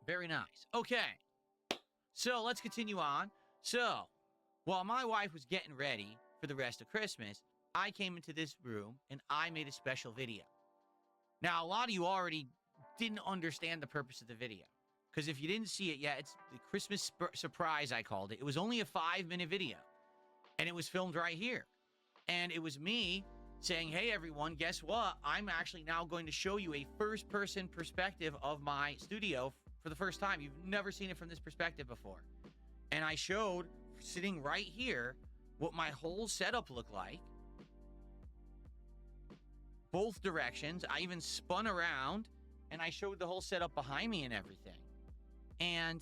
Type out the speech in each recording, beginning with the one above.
Very nice. Okay. So let's continue on. So while my wife was getting ready for the rest of Christmas, I came into this room and I made a special video. Now, a lot of you already didn't understand the purpose of the video. Because if you didn't see it yet, it's the Christmas surprise, I called it. It was only a 5-minute video. And it was filmed right here. And it was me saying, hey, everyone, guess what? I'm actually now going to show you a first-person perspective of my studio for the first time. You've never seen it from this perspective before. And I showed, sitting right here, what my whole setup looked like. Both directions. I even spun around, and I showed the whole setup behind me and everything. And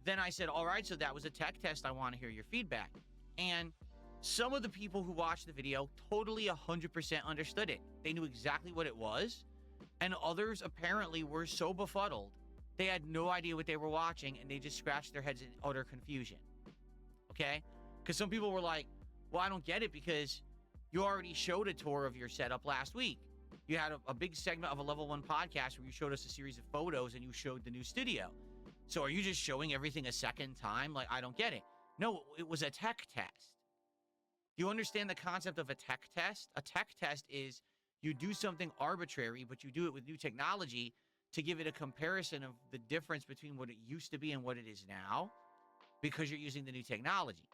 then I said, all right, so that was a tech test. I want to hear your feedback. And some of the people who watched the video totally 100% understood it. They knew exactly what it was. And others apparently were so befuddled, they had no idea what they were watching, and they just scratched their heads in utter confusion. Okay? Because some people were like, well, I don't get it because you already showed a tour of your setup last week. You had a big segment of a Level 1 podcast where you showed us a series of photos and you showed the new studio. So are you just showing everything a second time? Like, I don't get it. No, it was a tech test. Do you understand the concept of a tech test? A tech test is you do something arbitrary, but you do it with new technology to give it a comparison of the difference between what it used to be and what it is now, because you're using the new technology.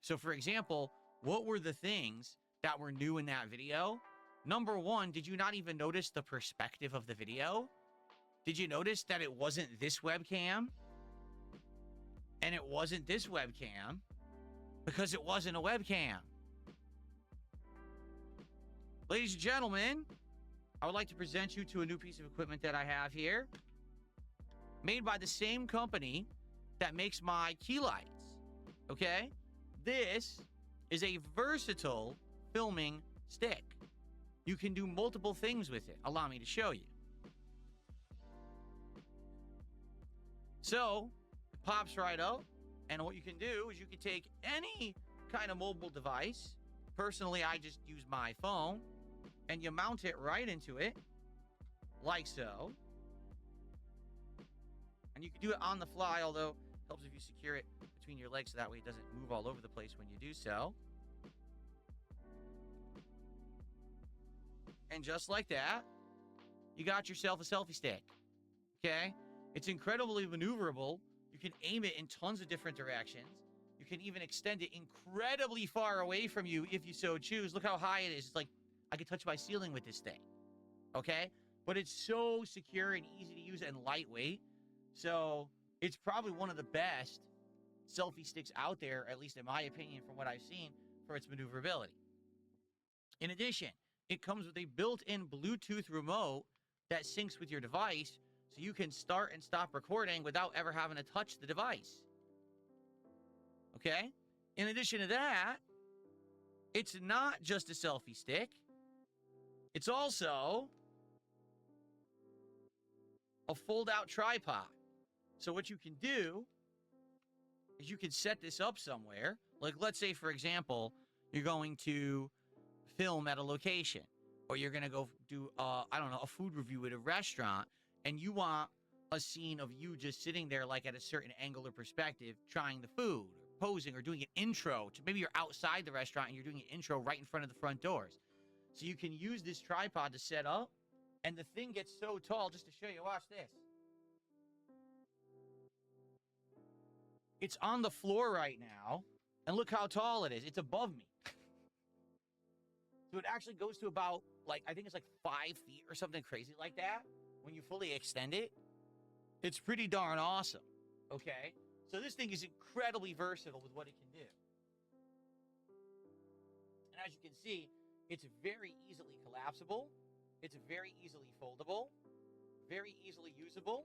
So, for example, what were the things that were new in that video? Number one, did you not even notice the perspective of the video? Did you notice that it wasn't this webcam? And it wasn't this webcam because it wasn't a webcam. Ladies and gentlemen, I would like to present you to a new piece of equipment that I have here. Made by the same company that makes my key lights. Okay? This is a versatile filming stick. You can do multiple things with it. Allow me to show you. So, it pops right out. And what you can do is you can take any kind of mobile device. Personally, I just use my phone. And you mount it right into it. Like so. And you can do it on the fly, although it helps if you secure it between your legs so that way it doesn't move all over the place when you do so. And just like that, you got yourself a selfie stick. Okay? It's incredibly maneuverable. You can aim it in tons of different directions. You can even extend it incredibly far away from you if you so choose. Look how high it is. It's like I could touch my ceiling with this thing. Okay? But it's so secure and easy to use and lightweight. So it's probably one of the best selfie sticks out there, at least in my opinion, from what I've seen, for its maneuverability. In addition, it comes with a built-in Bluetooth remote that syncs with your device, so you can start and stop recording without ever having to touch the device. Okay? In addition to that, it's not just a selfie stick. It's also a fold-out tripod. So what you can do is you can set this up somewhere. Like, let's say, for example, you're going to film at a location, or you're going to go do, I don't know, a food review at a restaurant, and you want a scene of you just sitting there, like at a certain angle or perspective, trying the food, or posing, or doing an intro. Maybe you're outside the restaurant and you're doing an intro right in front of the front doors. So you can use this tripod to set up, and the thing gets so tall, just to show you, watch this. It's on the floor right now, and look how tall it is. It's above me. So it actually goes to about, like, I think it's like 5 feet or something crazy like that when you fully extend it. It's pretty darn awesome, okay? So this thing is incredibly versatile with what it can do. And as you can see, it's very easily collapsible. It's very easily foldable, very easily usable,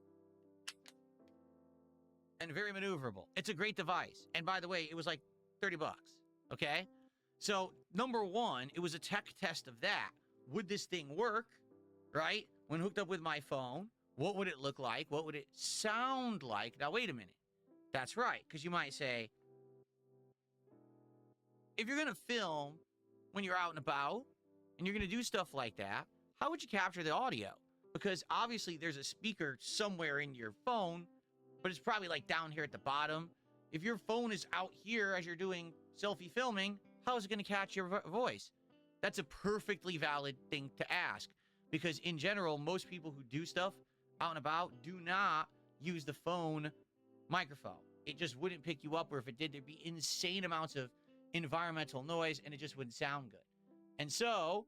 and very maneuverable. It's a great device. And by the way, it was like 30 bucks, okay? So, number one, it was a tech test of that. Would this thing work, right? When hooked up with my phone, what would it look like? What would it sound like? Now, wait a minute. That's right, because you might say, if you're going to film when you're out and about, and you're going to do stuff like that, how would you capture the audio? Because obviously there's a speaker somewhere in your phone but it's probably like down here at the bottom. If your phone is out here as you're doing selfie filming, how is it going to catch your voice? That's a perfectly valid thing to ask, because in general, most people who do stuff out and about do not use the phone microphone. It just wouldn't pick you up, or if it did, there'd be insane amounts of environmental noise and it just wouldn't sound good. And so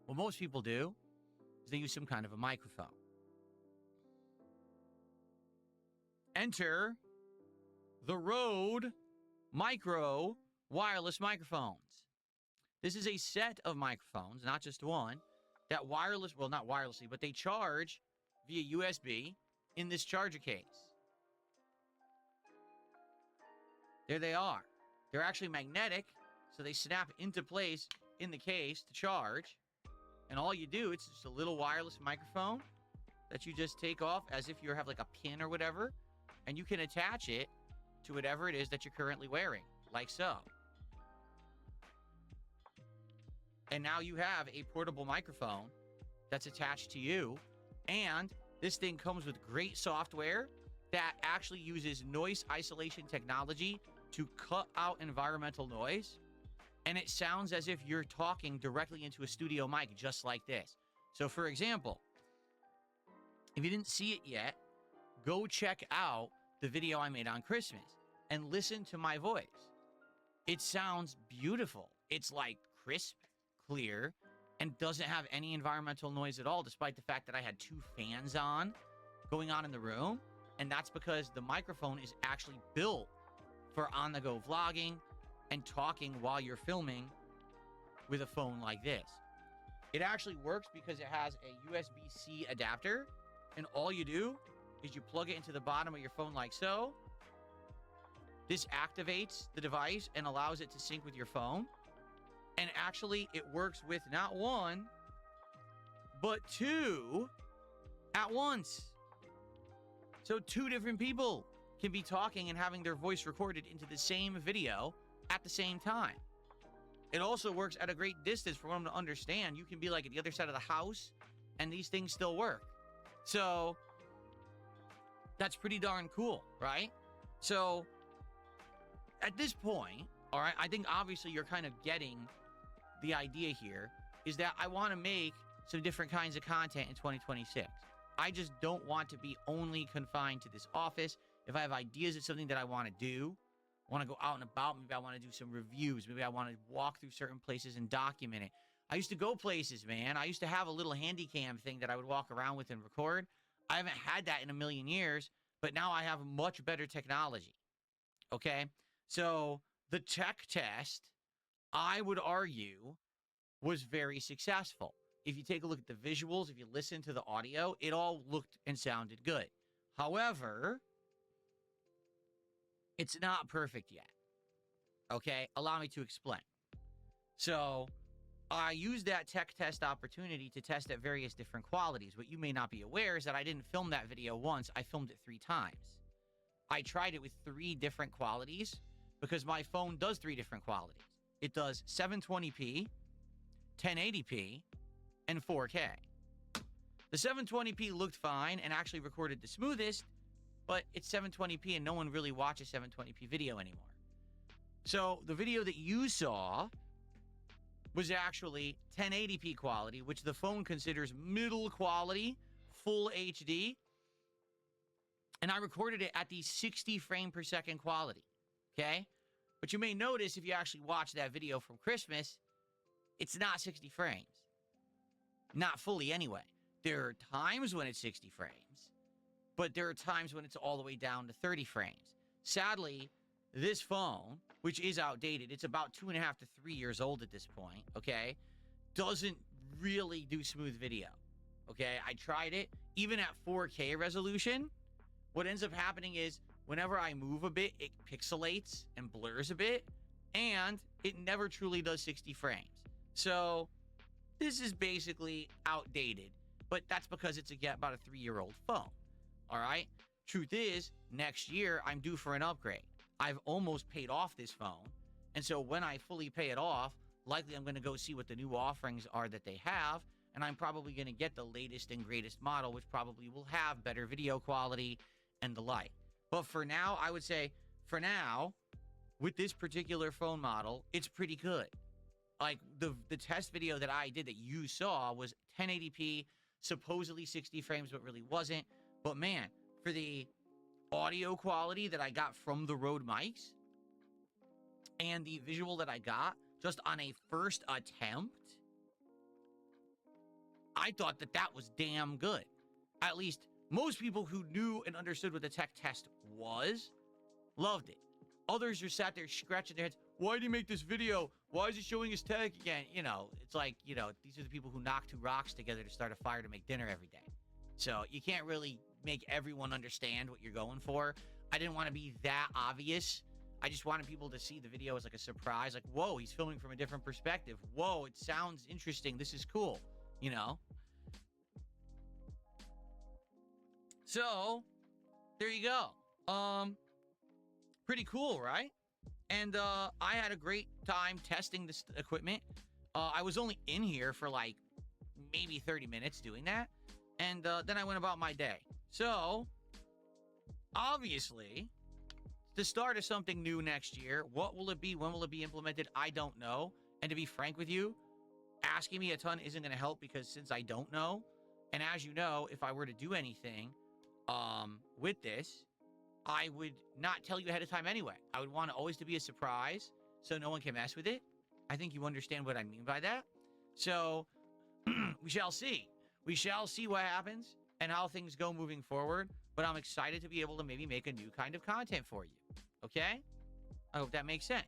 what most people do is they use some kind of a microphone. Enter the Rode Micro wireless microphones. This is a set of microphones, not just one, that not wirelessly, but they charge via USB in this charger case. There they are. They're actually magnetic, so they snap into place in the case to charge. And all you do, it's just a little wireless microphone that you just take off as if you have like a pin or whatever, and you can attach it to whatever it is that you're currently wearing, like so. And now you have a portable microphone that's attached to you, and this thing comes with great software that actually uses noise isolation technology to cut out environmental noise, and it sounds as if you're talking directly into a studio mic, just like this. So for example, if you didn't see it yet, go check out the video I made on Christmas and listen to my voice. It sounds beautiful. It's like crisp, clear, and doesn't have any environmental noise at all, despite the fact that I had 2 fans going on in the room. And that's because the microphone is actually built for on-the-go vlogging and talking while you're filming with a phone like this. It actually works because it has a USB-C adapter, and all you do is you plug it into the bottom of your phone like so. This activates the device and allows it to sync with your phone. And actually, it works with not 1, but 2 at once. So 2 different people can be talking and having their voice recorded into the same video at the same time. It also works at a great distance for them to understand. You can be like at the other side of the house and these things still work. So that's pretty darn cool, right? So at this point, all right, I think obviously you're kind of getting the idea here, is that I want to make some different kinds of content in 2026. I just don't want to be only confined to this office. If I have ideas of something that I want to do, I want to go out and about, maybe I want to do some reviews, maybe I want to walk through certain places and document it. I used to go places, man. I used to have a little handy cam thing that I would walk around with and record. I haven't had that in a million years, but now I have much better technology. Okay? So the tech test, I would argue, was very successful. If you take a look at the visuals, if you listen to the audio, it all looked and sounded good. However, it's not perfect yet. Okay? Allow me to explain. So I used that tech test opportunity to test at various different qualities. What you may not be aware is that I didn't film that video once. I filmed it 3 times. I tried it with 3 different qualities because my phone does 3 different qualities. It does 720p, 1080p, and 4K. The 720p looked fine and actually recorded the smoothest, but it's 720p and no one really watches 720p video anymore. So the video that you saw was actually 1080p quality, which the phone considers middle quality, full HD. And I recorded it at the 60 frame per second quality, okay? But you may notice if you actually watch that video from Christmas, it's not 60 frames. Not fully anyway. There are times when it's 60 frames, but there are times when it's all the way down to 30 frames. Sadly, this phone, which is outdated, it's about 2.5 to 3 years old at this point, okay, doesn't really do smooth video, okay? I tried it. Even at 4K resolution, what ends up happening is whenever I move a bit, it pixelates and blurs a bit, and it never truly does 60 frames. So this is basically outdated, but that's because it's about a 3-year-old phone, all right? Truth is, next year, I'm due for an upgrade. I've almost paid off this phone, and so when I fully pay it off, likely I'm going to go see what the new offerings are that they have, and I'm probably going to get the latest and greatest model, which probably will have better video quality and the like. But for now, I would say, for now, with this particular phone model, it's pretty good. Like, the test video that I did that you saw was 1080p, supposedly 60 frames, but really wasn't. But man, for the audio quality that I got from the Rode mics and the visual that I got just on a first attempt, I thought that that was damn good. At least most people who knew and understood what the tech test was loved it. Others are sat there scratching their heads. Why did he make this video? Why is he showing his tech again? You know, it's like, you know, these are the people who knock two rocks together to start a fire to make dinner every day. So you can't really make everyone understand what you're going for. I didn't want to be that obvious. I just wanted people to see the video as like a surprise. Like, whoa, he's filming from a different perspective. Whoa, it sounds interesting. This is cool, you know? So, there you go. Pretty cool, right? And I had a great time testing this equipment. I was only in here for like maybe 30 minutes doing that. And then I went about my day. So, obviously, the start of something new next year. What will it be? When will it be implemented? I don't know. And to be frank with you, asking me a ton isn't going to help because since I don't know, and as you know, if I were to do anything with this, I would not tell you ahead of time anyway. I would want it always to be a surprise so no one can mess with it. I think you understand what I mean by that. So we shall see. We shall see what happens and how things go moving forward. But I'm excited to be able to maybe make a new kind of content for you. Okay? I hope that makes sense.